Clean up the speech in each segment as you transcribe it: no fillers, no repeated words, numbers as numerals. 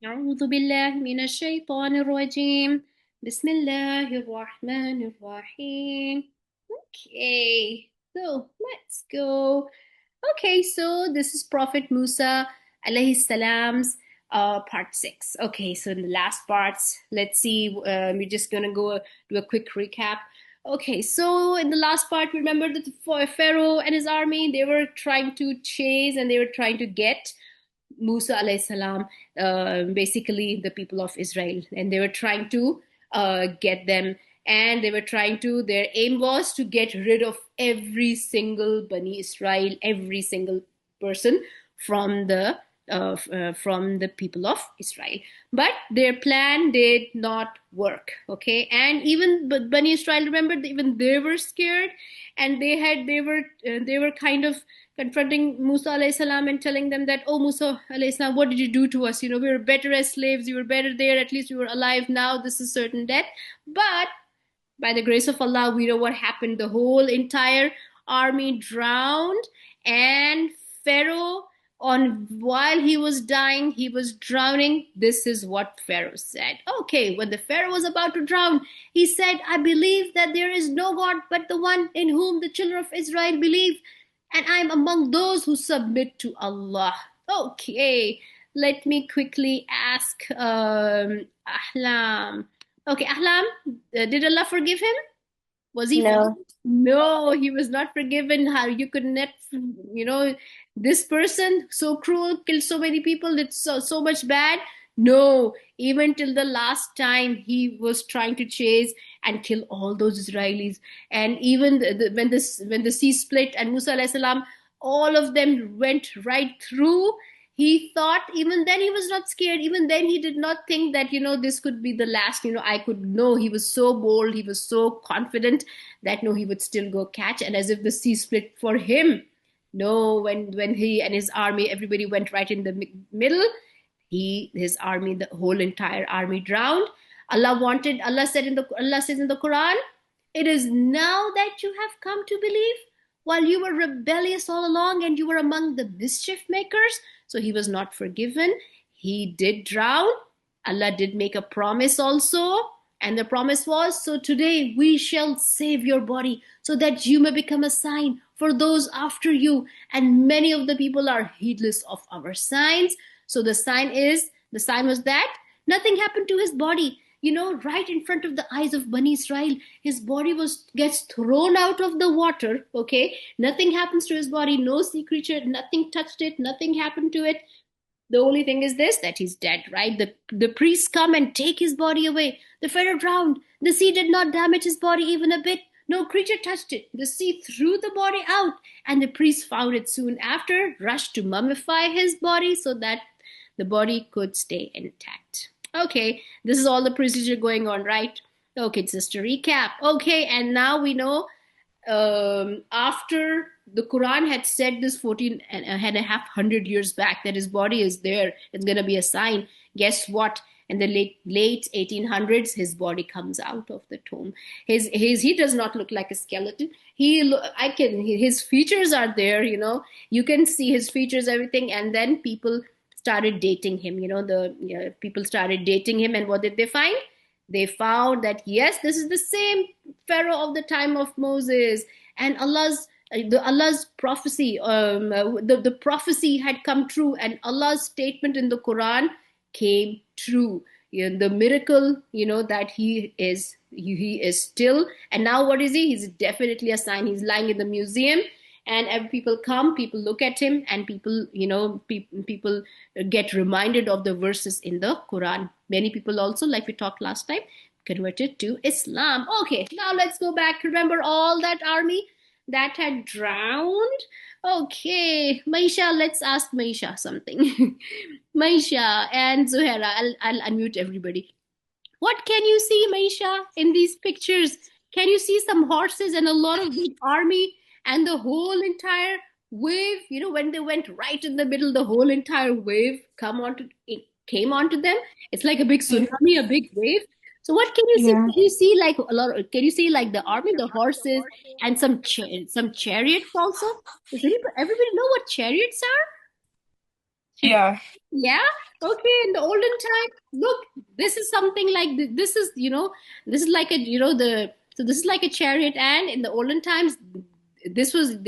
أعوذ بالله من الشيطان الرجيم. بسم الله الرحمن الرحيم. Okay, so let's go. Okay, so this is Prophet Musa alayhi salam's part 6. Okay, so in the last parts, let's see, we're just gonna go do a quick recap. Okay, so in the last part, remember that Pharaoh and his army, they were trying to chase and they were trying to get Musa alayhi salam, basically the people of Israel, and they were trying to get them, and they were trying to. Their aim was to get rid of every single Bani Israel, every single person from the people of Israel. But their plan did not work. Okay, and even Bani Israel, remember, even they were scared, and they were kind of confronting Musa alayhi salam and telling them that, oh, Musa alayhi salam, what did you do to us? We were better as slaves. You were better there. At least we were alive. Now this is certain death. But by the grace of Allah, we know what happened. The whole entire army drowned, and Pharaoh, on while he was dying, he was drowning. This is what Pharaoh said. Okay, when the Pharaoh was about to drown, he said, I believe that there is no God but the one in whom the children of Israel believe, and I am among those who submit to Allah. Okay, let me quickly ask Ahlam. Okay, Ahlam, did Allah forgive him? Was he forgiven? No. No, he was not forgiven. How you could not, you know, this person so cruel, killed so many people, did so much bad. No, even till the last time he was trying to chase and kill all those Israelis, and even when the sea split and Musa alayhi salam, all of them went right through. He thought, even then he was not scared, even then he did not think that this could be the last. I could. No, he was so bold, he was so confident that no, he would still go catch, and as if the sea split for him. No, when he and his army, everybody went right in the middle. His army, the whole entire army drowned. Allah says in the Quran, it is now that you have come to believe, while you were rebellious all along and you were among the mischief makers. So he was not forgiven. He did drown. Allah did make a promise also. And the promise was, so today we shall save your body so that you may become a sign for those after you. And many of the people are heedless of our signs. So the sign was that nothing happened to his body. Right in front of the eyes of Bani Israel, his body gets thrown out of the water. Okay, nothing happens to his body. No sea creature, nothing touched it. Nothing happened to it. The only thing is this, that he's dead, right? The priests come and take his body away. The Pharaoh drowned. The sea did not damage his body even a bit. No creature touched it. The sea threw the body out, and the priests found it soon after, rushed to mummify his body so that the body could stay intact. Okay, this is all the procedure going on, right? Okay, just to recap. Okay, and now we know, after the Quran had said this 14 and a half hundred years back, that his body is there, it's going to be a sign. Guess what? In the late 1800s, his body comes out of the tomb. He does not look like a skeleton. His features are there. You can see his features, everything, and then people started dating him. People started dating him, and what did they find? They found that yes, this is the same Pharaoh of the time of Moses, and Allah's prophecy, the prophecy had come true, and Allah's statement in the Quran came true. The miracle, that he is still, and now what is he? He's definitely a sign. He's lying in the museum, and people come, people look at him, and people get reminded of the verses in the Quran. Many people also, like we talked last time, converted to Islam. Okay, now let's go back. Remember all that army that had drowned? Okay, Maisha, let's ask Maisha something. Maisha and Zuhaira, I'll unmute everybody. What can you see, Maisha, in these pictures? Can you see some horses and a lot of big army and the whole entire wave? When they went right in the middle, the whole entire wave it came onto them. It's like a big Yeah. tsunami, a big wave. So what can you see? Yeah. Can you see like a lot? Can you see like the army, the horses, and some chariots also? Does everybody know what chariots are? Yeah. Yeah. Okay. In the olden time, look, this is something like this is, this is like a, so this is like a chariot. And in the olden times, they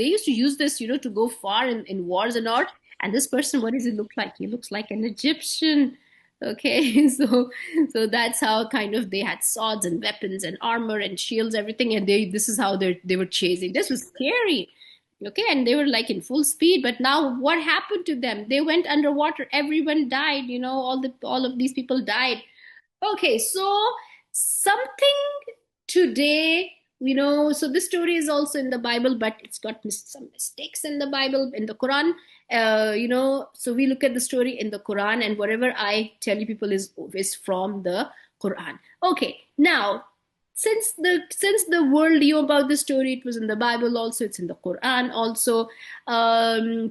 used to use this, to go far in wars and all. And this person, what does he look like? He looks like an Egyptian. Okay. So that's how kind of they had swords and weapons and armor and shields, everything. And this is how they were chasing. This was scary. Okay, and they were like in full speed, but now what happened to them? They went underwater. Everyone died, all of these people died. Okay, so something today, so this story is also in the Bible, but it's got some mistakes in the Bible, in the Quran. So we look at the story in the Quran, and whatever I tell you people is from the Quran. Okay, now since the world knew about the story, it was in the Bible also, it's in the Quran also.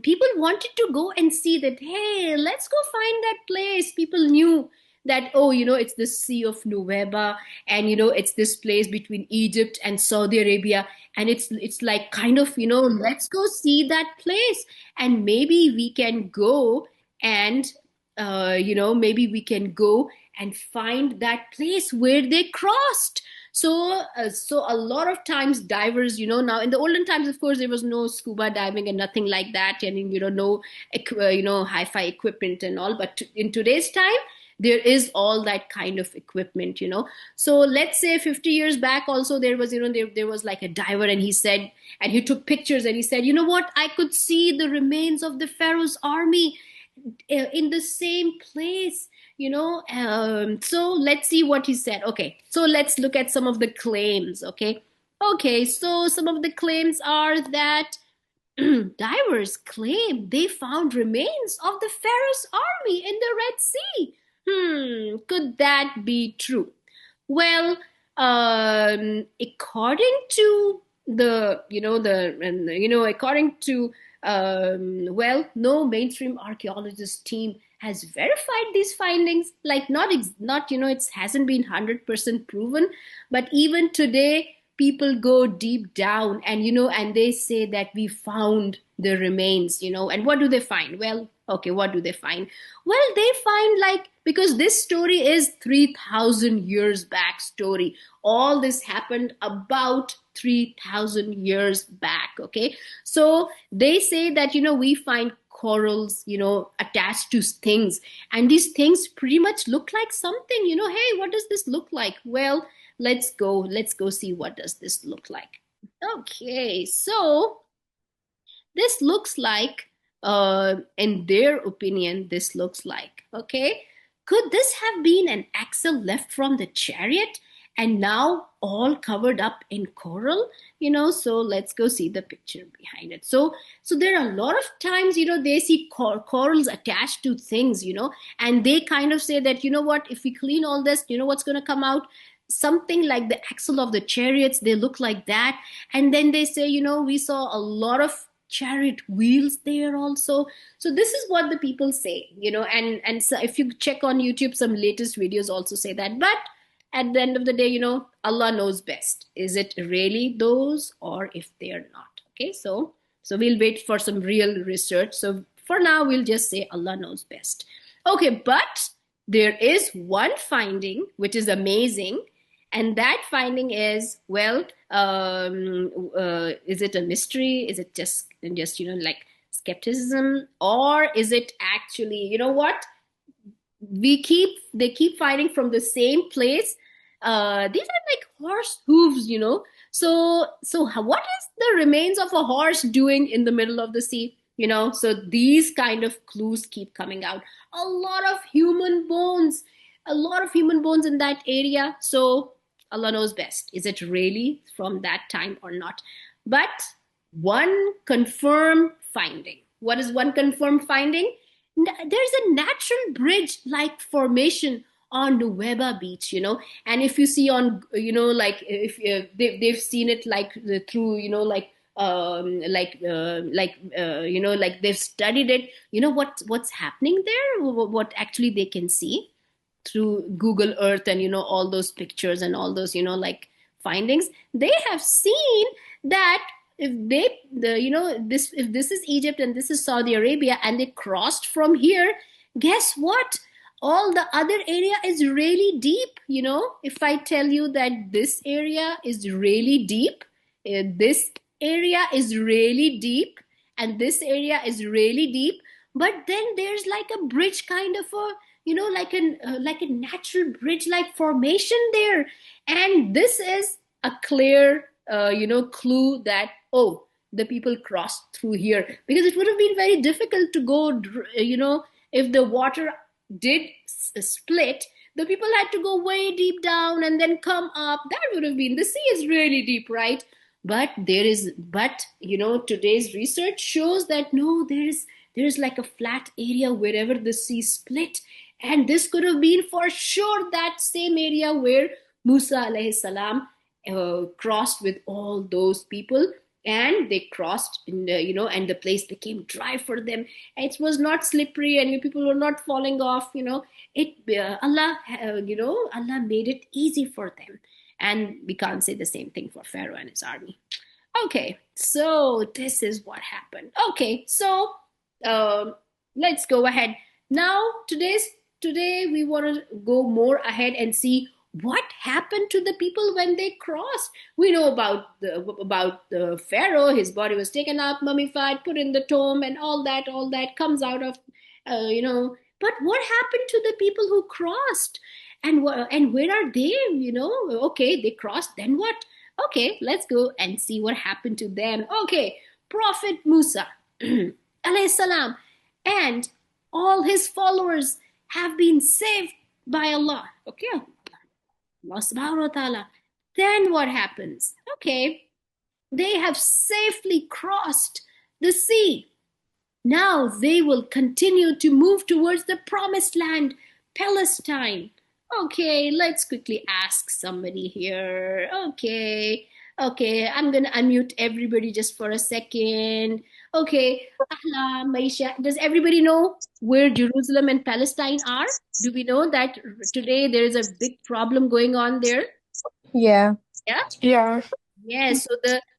People wanted to go and see that. Hey, let's go find that place. People knew that, oh, it's the Sea of Nuweba, and it's this place between Egypt and Saudi Arabia, and it's like kind of, let's go see that place, and maybe we can go and maybe we can go and find that place where they crossed. So a lot of times divers, now in the olden times, of course, there was no scuba diving and nothing like that, and no hi-fi equipment and all. But in today's time, there is all that kind of equipment. So let's say 50 years back also, there was, there was like a diver, and he said, and he took pictures, and he said, you know what, I could see the remains of the Pharaoh's army in the same place. So let's see what he said. Okay, so let's look at some of the claims. Okay, so some of the claims are that divers claim they found remains of the Pharaoh's army in the Red Sea. Could that be true? Well, according to according to well, no mainstream archaeologist team has verified these findings. Like, not it hasn't been 100% proven, but even today, people go deep down, and they say that we found the remains. And what do they find? Well, okay, what do they find? Well, they find, like, because this story is 3,000 years back story. All this happened about 3,000 years back. Okay, so they say that we find corals attached to things, and these things pretty much look like something. Hey, what does this look like? Well, let's go see what does this look like. Okay, so this looks like, in their opinion, this looks like, okay, could this have been an axle left from the chariot and now all covered up in coral? So let's go see the picture behind it. So there are a lot of times, they see corals attached to things, and they kind of say that, what, if we clean all this, what's going to come out? Something like the axle of the chariots, they look like that. And then they say, we saw a lot of chariot wheels there also. So this is what the people say, and so if you check on YouTube, some latest videos also say that. But at the end of the day, Allah knows best. Is it really those, or if they are not? Okay, so we'll wait for some real research. So for now, we'll just say Allah knows best. Okay, but there is one finding which is amazing, and that finding is, well, is it a mystery? Is it just like skepticism, or is it actually, what, they keep finding from the same place? These are like horse hooves. What is the remains of a horse doing in the middle of the sea? So these kind of clues keep coming out. A lot of human bones, a lot of human bones in that area. So Allah knows best. Is it really from that time or not? But one confirmed finding. What is one confirmed finding? There's a natural bridge like formation on Nuweba Beach, and if you see on, like, if they've seen it, like, through, like they've studied it, what's happening there, what actually they can see through Google Earth, and all those pictures and all those, like, findings. They have seen that if they the you know this if this is Egypt and this is Saudi Arabia and they crossed from here, guess what? All the other area is really deep. If I tell you that this area is really deep, this area is really deep, and this area is really deep, but then there's like a bridge, kind of a like a natural bridge like formation there, and this is a clear clue that, oh, the people crossed through here, because it would have been very difficult to go, if the water did split, the people had to go way deep down and then come up. That would have been, the sea is really deep, right? But today's research shows that no, there is like a flat area wherever the sea split, and this could have been for sure that same area where Musa alayhi salam crossed with all those people, and they crossed and the place became dry for them. It was not slippery, and people were not falling off. It Allah made it easy for them, and we can't say the same thing for Pharaoh and his army. Okay, so this is what happened. Okay, so um, let's go ahead now. Today we want to go more ahead and see what happened to the people when they crossed. We know about the Pharaoh. His body was taken up, mummified, put in the tomb, and all that. All that comes out of, But what happened to the people who crossed? And where are they? Okay, they crossed. Then what? Okay, let's go and see what happened to them. Okay, Prophet Musa, alayhi salam, and all his followers have been saved by Allah. Okay, Allah subhanahu wa ta'ala. Then what happens? Okay, they have safely crossed the sea. Now they will continue to move towards the promised land, Palestine. Okay, let's quickly ask somebody here. Okay, I'm gonna unmute everybody just for a second. Okay, Ahla, Maisha, does everybody know where Jerusalem and Palestine are? Do we know that today there is a big problem going on there? Yeah. Yeah? Yeah. Yes,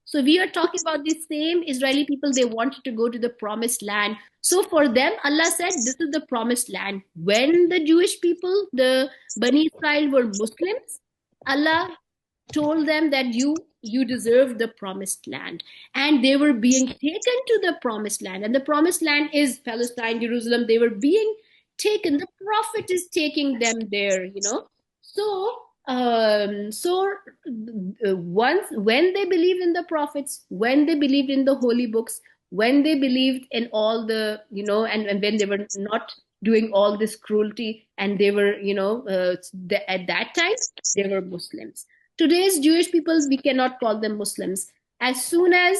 so we are talking about the same Israeli people. They wanted to go to the promised land. So for them, Allah said, this is the promised land. When the Jewish people, the Bani Israel, were Muslims, Allah told them that you deserve the promised land, and they were being taken to the promised land, and the promised land is Palestine, Jerusalem. They were being taken. The prophet is taking them there. So once, when they believed in the prophets, when they believed in the holy books, when they believed in all the, and when they were not doing all this cruelty, and they were, at that time they were Muslims. Today's Jewish people, we cannot call them Muslims. As soon as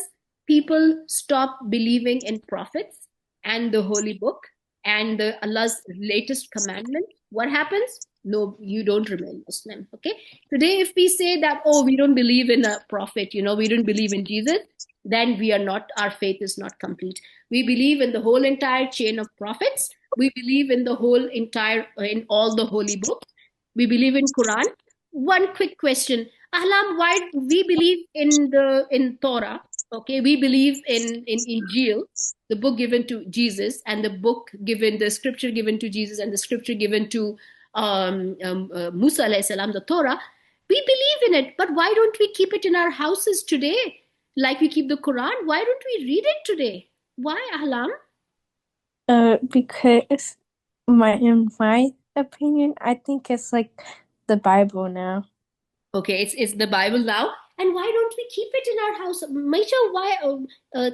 people stop believing in prophets and the holy book and Allah's latest commandment, what happens? No, you don't remain Muslim. Okay. Today, if we say that, oh, we don't believe in a prophet, we don't believe in Jesus, then we are not, our faith is not complete. We believe in the whole entire chain of prophets. We believe in the whole entire, in all the holy books. We believe in Quran. One quick question, Ahlam, why we believe in Torah? Okay, we believe in Injil, the book given to Jesus, and the scripture given to Jesus, and the scripture given to Musa alayhi salam, the Torah. We believe in it, but why don't we keep it in our houses today, like we keep the Quran? Why don't we read it today? Why, Ahlam? Because in my opinion, I think it's like the Bible now. Okay, it's the Bible now. And why don't we keep it in our house? Maisha, why?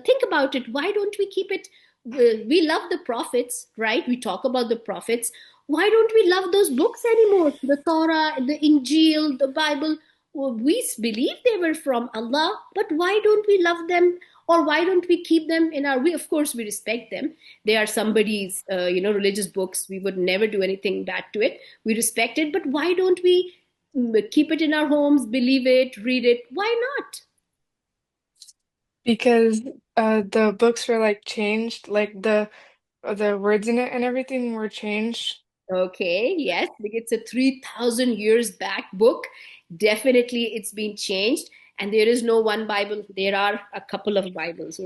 Think about it. Why don't we keep it? We love the prophets, right? We talk about the prophets. Why don't we love those books anymore? The Torah, the Injil, the Bible. Well, we believe they were from Allah, but why don't we love them? Or why don't we keep them in our? We, of course, we respect them. They are somebody's, religious books. We would never do anything bad to it. We respect it, but why don't we keep it in our homes, believe it, read it? Why not? Because the books were like changed, like the words in it and everything were changed. Okay, yes, because it's a 3,000 years back book. Definitely it's been changed. and there is no one Bible. There are a couple of Bibles,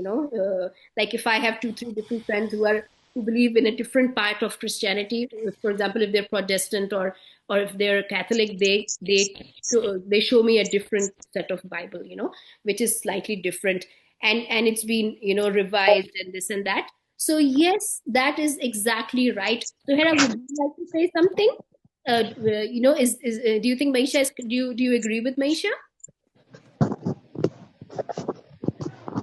like if I have two, three different friends who believe in a different part of Christianity, for example, if they're Protestant or if they're Catholic, they show me a different set of Bible, which is slightly different, and it's been revised and this and that. So yes, that is exactly right. So Hera, would you like to say something? Do you think Maisha do you agree with Maisha?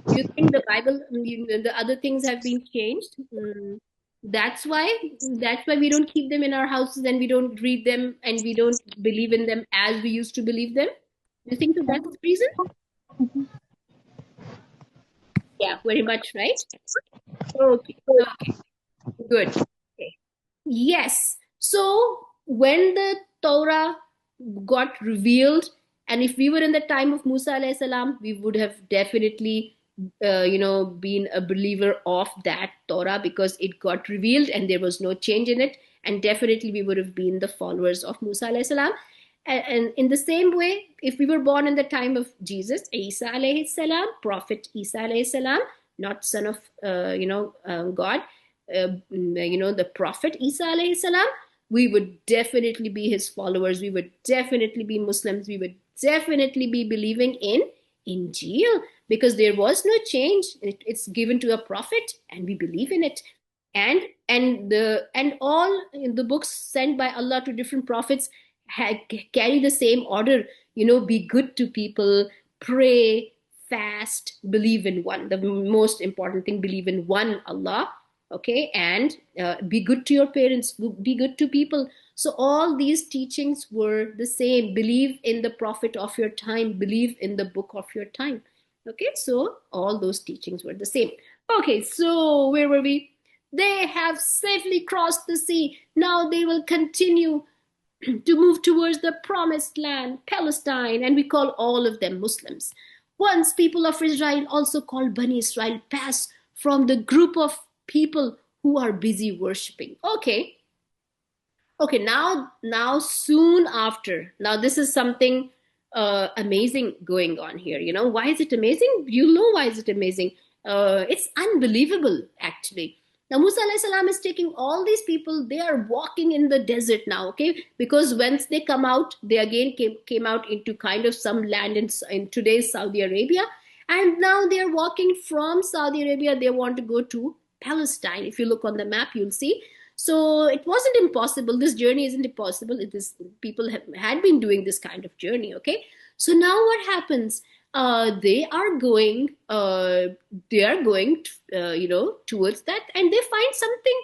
Do you think the Bible, the other things have been changed? That's why we don't keep them in our houses and we don't read them and we don't believe in them as we used to believe them. Do you think that that's the reason? Yeah, very much, right? Okay, okay, good. Okay. Yes. So when the Torah got revealed, and if we were in the time of Musa alayhi salam, we would have definitely, been a believer of that Torah because it got revealed and there was no change in it, and definitely we would have been the followers of Musa alayhi salam. And in the same way, if we were born in the time of Jesus, Isa alayhi salam, Prophet Isa alayhi salam, not son of, God, the Prophet Isa alayhi salam, we would definitely be his followers. We would definitely be Muslims. We would definitely be believing in Injil because there was no change. It's given to a prophet, and we believe in it. And all the books sent by Allah to different prophets carry the same order. Be good to people, pray, fast, believe in one. The most important thing: believe in one Allah. Okay, and be good to your parents, be good to people. So all these teachings were the same. Believe in the prophet of your time, believe in the book of your time. Okay, so all those teachings were the same. Okay, so where were we? They have safely crossed the sea. Now they will continue to move towards the promised land, Palestine, and we call all of them Muslims. Once people of Israel, also called Bani Israel, pass from the group of people who are busy worshiping. Okay, now soon after, now this is something amazing going on here. Why is it amazing? You know why is it amazing? It's unbelievable, actually. Now Musa alayhi salam is taking all these people. They are walking in the desert now, okay? Because once they come out, they again came out into kind of some land in today's Saudi Arabia, and now they are walking from Saudi Arabia. They want to go to Palestine. If you look on the map, you'll see. So it wasn't impossible. This journey isn't impossible. It is, people had been doing this kind of journey. Okay. So now what happens? They are going. Towards that, and they find something.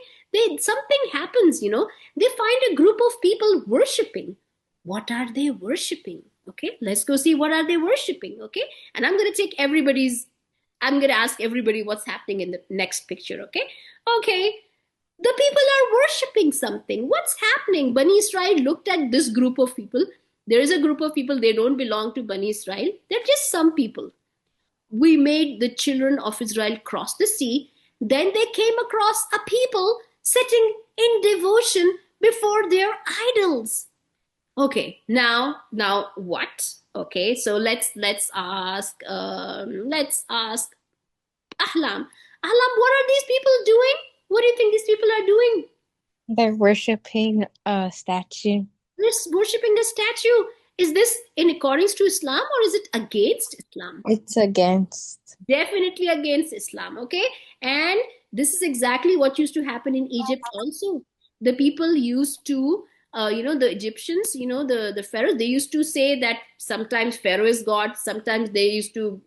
Something happens. They find a group of people worshiping. What are they worshiping? Okay, let's go see what are they worshiping. Okay, and I'm going to take everybody's. I'm going to ask everybody what's happening in the next picture. Okay. Okay, the people are worshipping something. What's happening? Bani Israel looked at this group of people. There is a group of people, they don't belong to Bani Israel. They're just some people. We made the children of Israel cross the sea. Then they came across a people sitting in devotion before their idols. Okay, now what? Okay, so let's ask Ahlam. Ahlam, what are these people doing? What do you think these people are doing? They're worshiping a statue. They're worshipping a statue. Is this in accordance to Islam or is it against Islam? It's against. Definitely against Islam. Okay, and this is exactly what used to happen in Egypt also. The people used to, the Egyptians, the pharaohs, they used to say that sometimes Pharaoh is God. Sometimes they used to,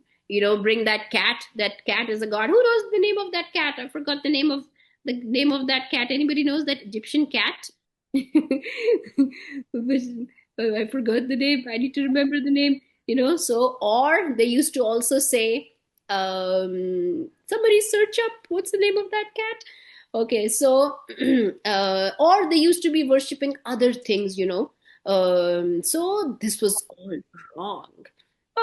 bring that cat. That cat is a god. Who knows the name of that cat? I forgot the name of that cat. Anybody knows that Egyptian cat? I forgot the name. I need to remember the name. So, or they used to also say, somebody search up what's the name of that cat. Okay, so or they used to be worshiping other things. So this was all wrong.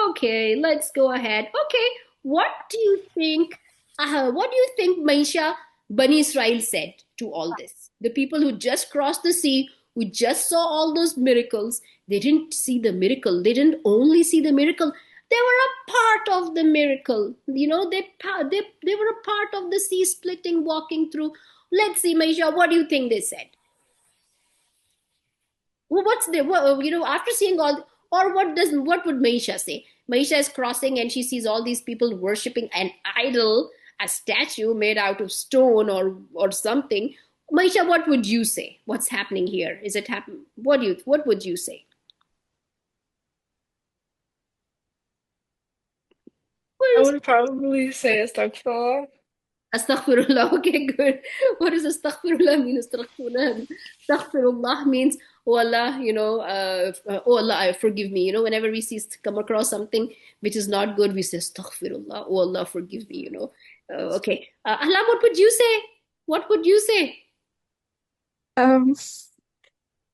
Okay, let's go ahead. Okay, what do you think? What do you think, Maisha, Bani Israel said to all this? The people who just crossed the sea, who just saw all those miracles, they didn't see the miracle. They didn't only see the miracle. They were a part of the miracle. They were a part of the sea splitting, walking through. Let's see, Maisha, what do you think they said? Well, after seeing all, or what would Maisha say? Maisha is crossing and she sees all these people worshiping an idol, a statue made out of stone or something. Maisha, what would you say? What's happening here? Is it happen? What would you say? I What is would probably say astaghfirullah. Astaghfirullah? Okay, good. What does astaghfirullah mean? Astaghfirullah means, oh Allah, oh Allah, forgive me. Whenever we come across something which is not good, we say astaghfirullah. Oh Allah, forgive me. Okay. Allah, what would you say? What would you say? Um,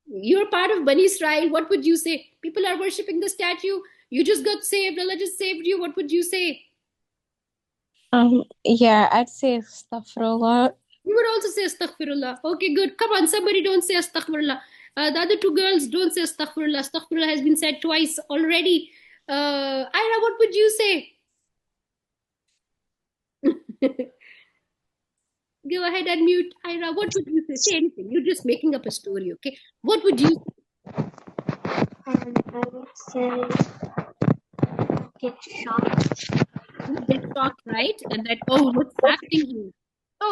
You're part of Bani Israel. What would you say? People are worshipping the statue. You just got saved. Allah just saved you. What would you say? yeah, I'd say astaghfirullah. You would also say astaghfirullah. Okay, good. Come on, somebody don't say astaghfirullah. The other two girls don't say astaghfirullah. Astaghfirullah has been said twice already. Ira, what would you say? Go ahead and mute. Ira, what would you say? Say anything. You're just making up a story, okay? What would you I would say get shocked. get shocked, right? And that, oh, what's happening here?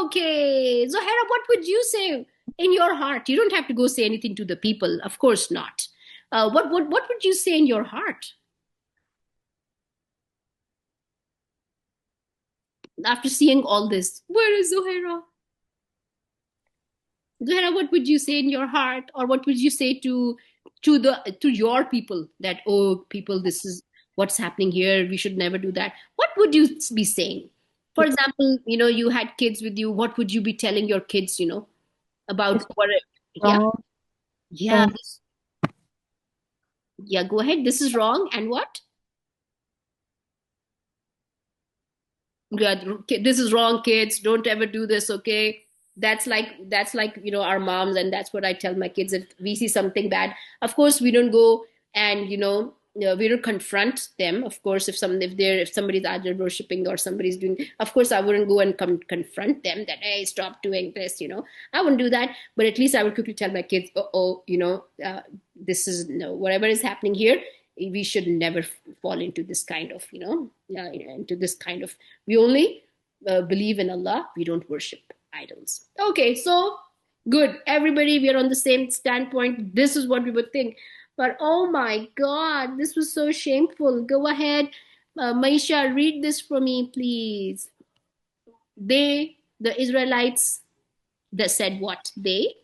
Okay, Zohara, what would you say in your heart? You don't have to go say anything to the people, of course not. What would you say in your heart after seeing all this? Where is Zohara? Zohara, what would you say in your heart, or what would you say to your people that, oh, people, this is what's happening here. We should never do that. What would you be saying? For example, you had kids with you. What would you be telling your kids? About It's what? Yeah, wrong. yeah, Don't yeah. Go ahead. This is wrong, and what? Yeah, this is wrong, kids, don't ever do this, okay? That's like our moms, and that's what I tell my kids. If we see something bad, of course we don't go and we don't confront them. Of course, if somebody's idol worshiping or somebody's doing, of course I wouldn't go and confront them that, hey, stop doing this. I wouldn't do that, but at least I would quickly tell my kids, oh, this is, no, whatever is happening here, we should never fall into this kind of, into this kind of, we only believe in Allah, we don't worship idols. Okay, so good, everybody, we are on the same standpoint. This is what we would think. But oh my God, this was so shameful. Go ahead, Maisha, read this for me, please. The Israelites, that said what? They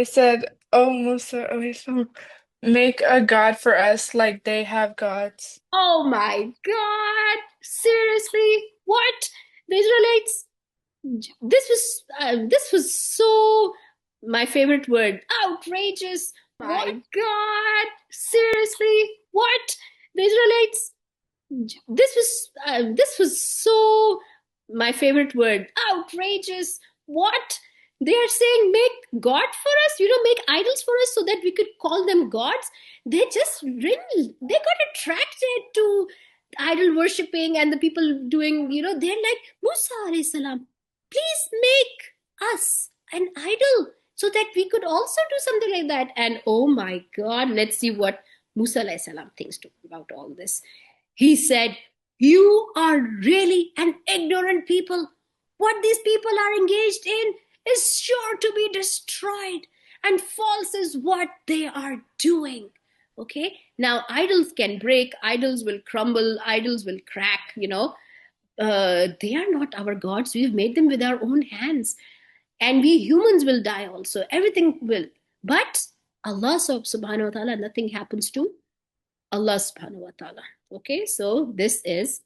said, "Oh Musa, oh Islam, make a god for us like they have gods." Oh my God, seriously, what? The Israelites, this was so, my favorite word, outrageous. My God, seriously, what? The Israelites, this was so, my favorite word, outrageous. What? They are saying make god for us, make idols for us so that we could call them gods. They got attracted to idol worshipping and the people doing, they're like, Musa alayhi salam, please make us an idol so that we could also do something like that. And oh my God, let's see what Musa alayhi salam thinks about all this. He said, you are really an ignorant people. What these people are engaged in is sure to be destroyed, and false is what they are doing. Okay, now idols can break, idols will crumble, idols will crack, they are not our gods. We've made them with our own hands, and we humans will die also. Everything will. But Allah subhanahu wa ta'ala, nothing happens to Allah subhanahu wa ta'ala. Okay, so this is,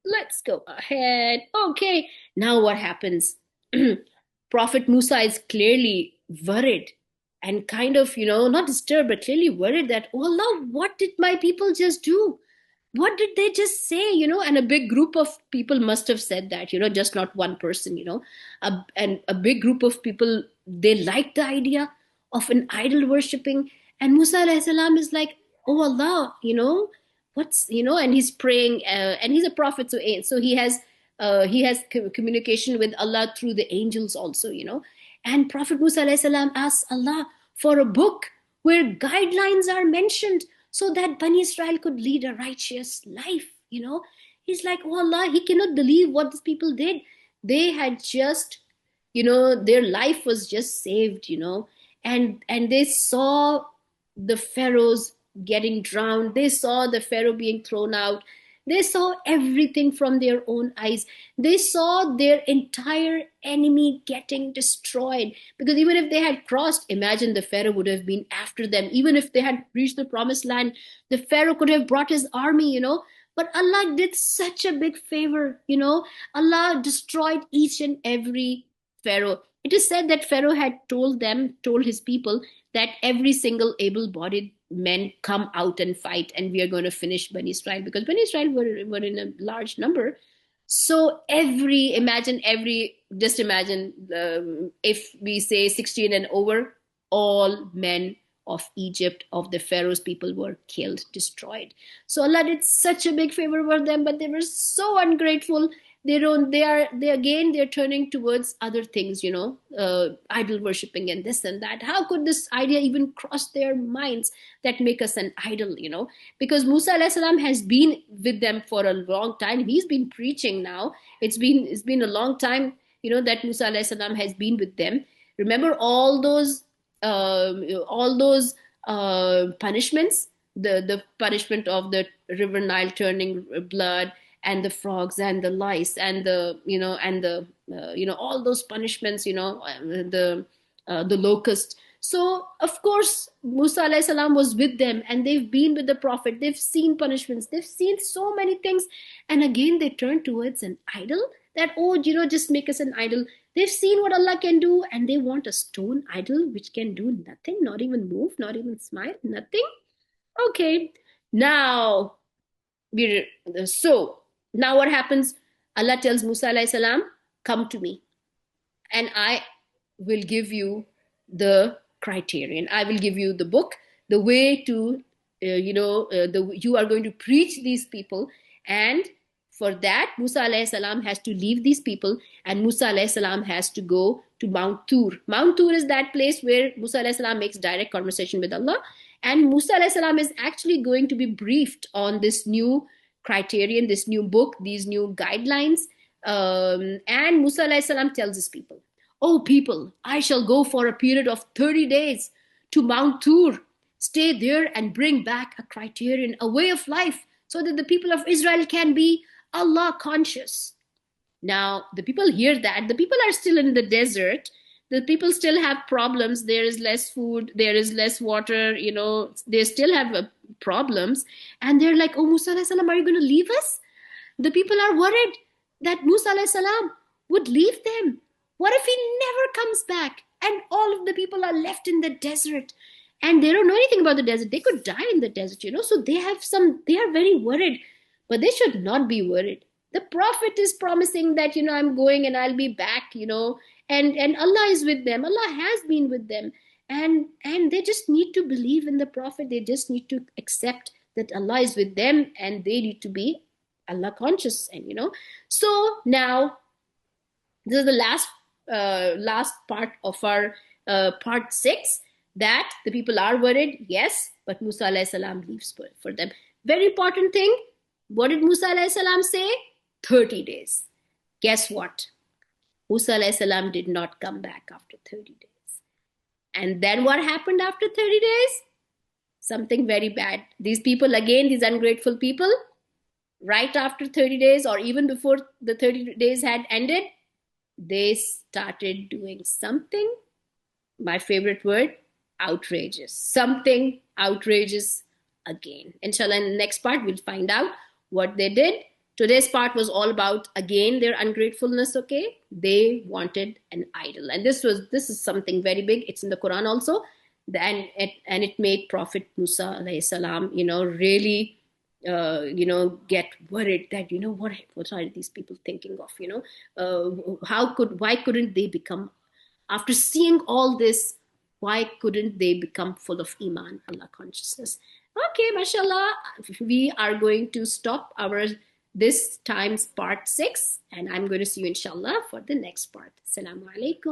let's go ahead. Okay, now what happens? Prophet Musa is clearly worried and kind of, not disturbed, but clearly worried that, oh Allah, what did my people just do? What did they just say? And a big group of people must have said that, just not one person, and a big group of people, they like the idea of an idol worshipping. And Musa alayhi salam is like, oh Allah, what's, and he's praying, and he's a prophet, so he has communication with Allah through the angels also, and Prophet Musa alayhi salam asks Allah for a book where guidelines are mentioned so that Bani Israel could lead a righteous life. He's like, oh Allah, he cannot believe what these people did. They had just, their life was just saved, and they saw the pharaohs getting drowned. They saw the pharaoh being thrown out. They saw everything from their own eyes. They saw their entire enemy getting destroyed. Because even if they had crossed, imagine the pharaoh would have been after them. Even if they had reached the promised land, the pharaoh could have brought his army, but Allah did such a big favor, Allah destroyed each and every pharaoh. It is said that pharaoh had told his people that every single able-bodied men come out and fight, and we are going to finish Bani Israel, because Bani Israel were in a large number. So just imagine, if we say 16 and over, all men of Egypt, of the Pharaoh's people, were killed, destroyed. So Allah did such a big favor for them, but they were so ungrateful. They're turning towards other things, idol worshipping and this and that. How could this idea even cross their minds, that make us an idol, because Musa alayhi salam has been with them for a long time. He's been preaching now. It's been a long time, that Musa alayhi salam has been with them. Remember all those punishments, the punishment of the river Nile turning blood, and the frogs and the lice, and all those punishments, the locust. So of course Musa alayhi salam was with them, and they've been with the prophet. They've seen punishments, they've seen so many things, and again they turn towards an idol, that, oh, just make us an idol. They've seen what Allah can do, and they want a stone idol which can do nothing, not even move, not even smile, nothing. Okay, now we so now what happens? Allah tells Musa alayhi salam, come to me, and I will give you the criterion. I will give you the book, the way to, you are going to preach these people. And for that, Musa alayhi salam has to leave these people, and Musa alayhi salam has to go to Mount Tur. Mount Tur is that place where Musa alayhi salam makes direct conversation with Allah. And Musa alayhi salam is actually going to be briefed on this new criterion, this new book, these new guidelines. And Musa alayhi salam tells his people, oh people, I shall go for a period of 30 days to Mount Tur. Stay there and bring back a criterion, a way of life, so that the people of Israel can be Allah conscious. Now, the people hear that. The people are still in the desert. The people still have problems. There is less food. There is less water. They still have problems. And they're like, oh, Musa alayhi salam, are you going to leave us? The people are worried that Musa alayhi salam would leave them. What if he never comes back? And all of the people are left in the desert. And they don't know anything about the desert. They could die in the desert, So they are very worried. But they should not be worried. The prophet is promising that, I'm going and I'll be back, and Allah is with them. Allah has been with them. And they just need to believe in the prophet. They just need to accept that Allah is with them, and they need to be Allah conscious. And so now this is the last part of our part 6, that the people are worried, yes, but Musa alayhi salam leaves for them. Very important thing. What did Musa alayhi salam say? 30 days. Guess what? Musa alayhi salam did not come back after 30 days. And then what happened after 30 days? Something very bad. These people, again, these ungrateful people, right after 30 days, or even before the 30 days had ended, they started doing something, my favorite word, outrageous. Something outrageous again. Inshallah, in the next part, we'll find out what they did. Today's part was all about, again, their ungratefulness, okay? They wanted an idol. And this is something very big. It's in the Quran also. And it made Prophet Musa alayhi salam, really, get worried that, what are these people thinking of, why couldn't they become, after seeing all this, why couldn't they become full of Iman, Allah consciousness? Okay, mashallah. We are going to stop our this time's part 6, and I'm going to see you inshallah for the next part. Assalamu alaikum.